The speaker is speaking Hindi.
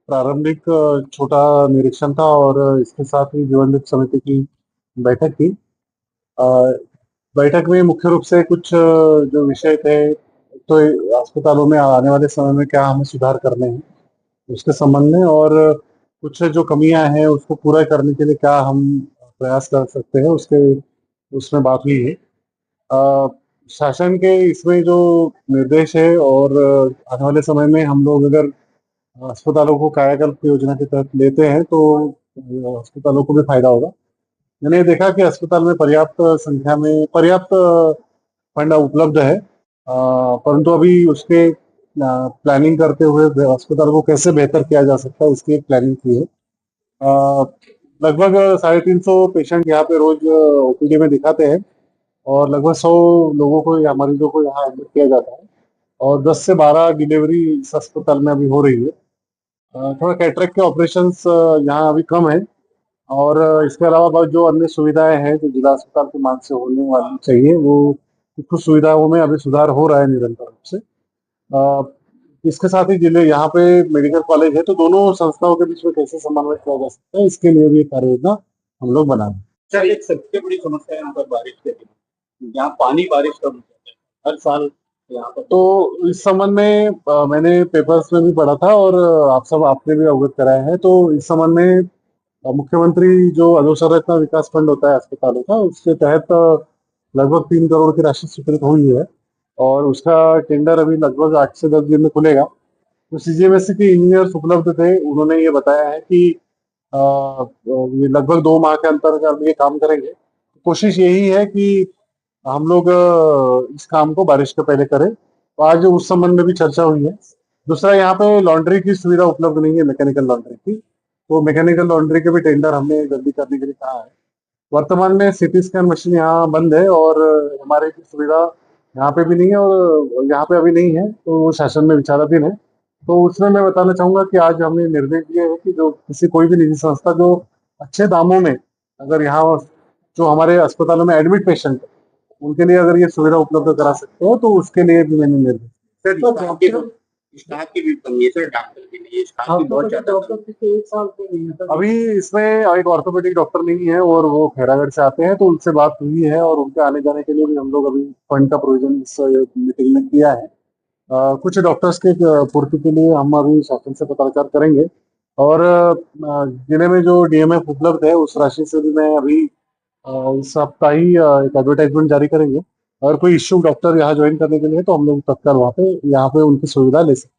प्रारंभिक छोटा निरीक्षण था और इसके साथ ही जीवन दीप समिति की बैठक थी। अ, बैठक में मुख्य रूप से कुछ जो विषय थे, तो अस्पतालों में आने वाले समय में क्या हमें सुधार करने हैं उसके संबंध में, और कुछ जो कमियां हैं उसको पूरा करने के लिए क्या हम प्रयास कर सकते हैं, उसके उसमें बात हुई है। अ, शासन के इसमें जो निर्देश है, और आने वाले समय में हम लोग अगर अस्पतालों को कायाकल्प योजना के तहत लेते हैं तो अस्पतालों को भी फायदा होगा। मैंने देखा कि अस्पताल में पर्याप्त संख्या में पर्याप्त फंड उपलब्ध है, परंतु अभी उसके प्लानिंग करते हुए अस्पताल को कैसे बेहतर किया जा सकता है उसकी एक प्लानिंग की है। अ, लगभग 350 पेशेंट यहाँ पे रोज ओपीडी में दिखाते हैं, और लगभग 100 लोगों को या मरीजों को यहाँ एडमिट किया जाता है, और 10 से 12 डिलीवरी इस अस्पताल में अभी हो रही है। थोड़ा कैटरेक्ट के ऑपरेशंस यहाँ अभी कम है, और इसके अलावा बहुत जो अन्य सुविधाएं हैं जो जिला अस्पताल की मांग से होने वाली चाहिए, वो कुछ सुविधाओं में अभी सुधार हो रहा है निरंतर रूप से। अ, इसके साथ ही जिले यहाँ पे मेडिकल कॉलेज है, तो दोनों संस्थाओं के बीच में कैसे समन्वय किया जा सकता है, इसके लिए भी कार्य योजना हम लोग बना रहे हैं। सर, एक सबसे बड़ी समस्या है यहाँ पर बारिश के दिन। यहाँ पानी बारिश का रुक जाता है हर साल यहाँ पर। तो इस संबंध में मैंने पेपर्स में भी पढ़ा था, और आप सब आपने भी अवगत कराया है। तो इस संबंध में मुख्यमंत्री जो अधोसंरचना विकास फंड होता है अस्पतालों का, उसके तहत लगभग 3 करोड़ की राशि स्वीकृत हुई है, और उसका टेंडर अभी लगभग 8 से 10 दिन में खुलेगा। तो सीजीएमएससी के इंजीनियर्स उपलब्ध थे, उन्होंने ये बताया है कि ये लगभग 2 माह के अंतर में ये काम करेंगे। कोशिश यही है कि हम लोग इस काम को बारिश के पहले करें। तो आज उस संबंध में भी चर्चा हुई है। दूसरा, यहाँ पे लॉन्ड्री की सुविधा उपलब्ध नहीं है, मैकेनिकल लॉन्ड्री की। तो मैकेनिकल लॉन्ड्री के भी टेंडर हमने जल्दी करने के लिए कहा है। वर्तमान में सीटी स्कैन मशीन यहाँ बंद है, और हमारे की सुविधा यहाँ पे भी नहीं है, और यहाँ पे अभी नहीं है, तो वो शासन में विचाराधीन है। तो उसमें मैं बताना चाहूंगा कि आज हमने निर्देश दिए हैं कि जो कोई भी निजी संस्था जो अच्छे दामों में, अगर यहाँ जो हमारे अस्पतालों में एडमिट पेशेंट है, उनके लिए अगर ये सुविधा उपलब्ध करा सकते हो, तो उसके लिए भी मैंने निर्देश दिया। सर, स्टाफ की भी कमी है सर, डॉक्टर की नहीं है, स्टाफ की बहुत ज्यादा कमी है। अभी इसमें एक ऑर्थोपेडिक डॉक्टर नहीं है, और वो खैरागढ़ से आते हैं, तो उनसे बात हुई है, और उनके आने जाने के लिए भी हम लोग अभी फंड का प्रोविजन इस मीटिंग में किया है। कुछ डॉक्टर्स के पूर्ति के लिए हम अभी शासन से पत्राचार करेंगे, और जिले में जो डीएमएफ उपलब्ध है उस राशि से भी मैं अभी इस सप्ताह ही एक एडवर्टाइजमेंट जारी करेंगे। अगर कोई इच्छुक डॉक्टर यहाँ ज्वाइन करने के लिए, तो हम लोग तत्काल वहाँ पे यहाँ पे उनकी सुविधा ले सकते हैं।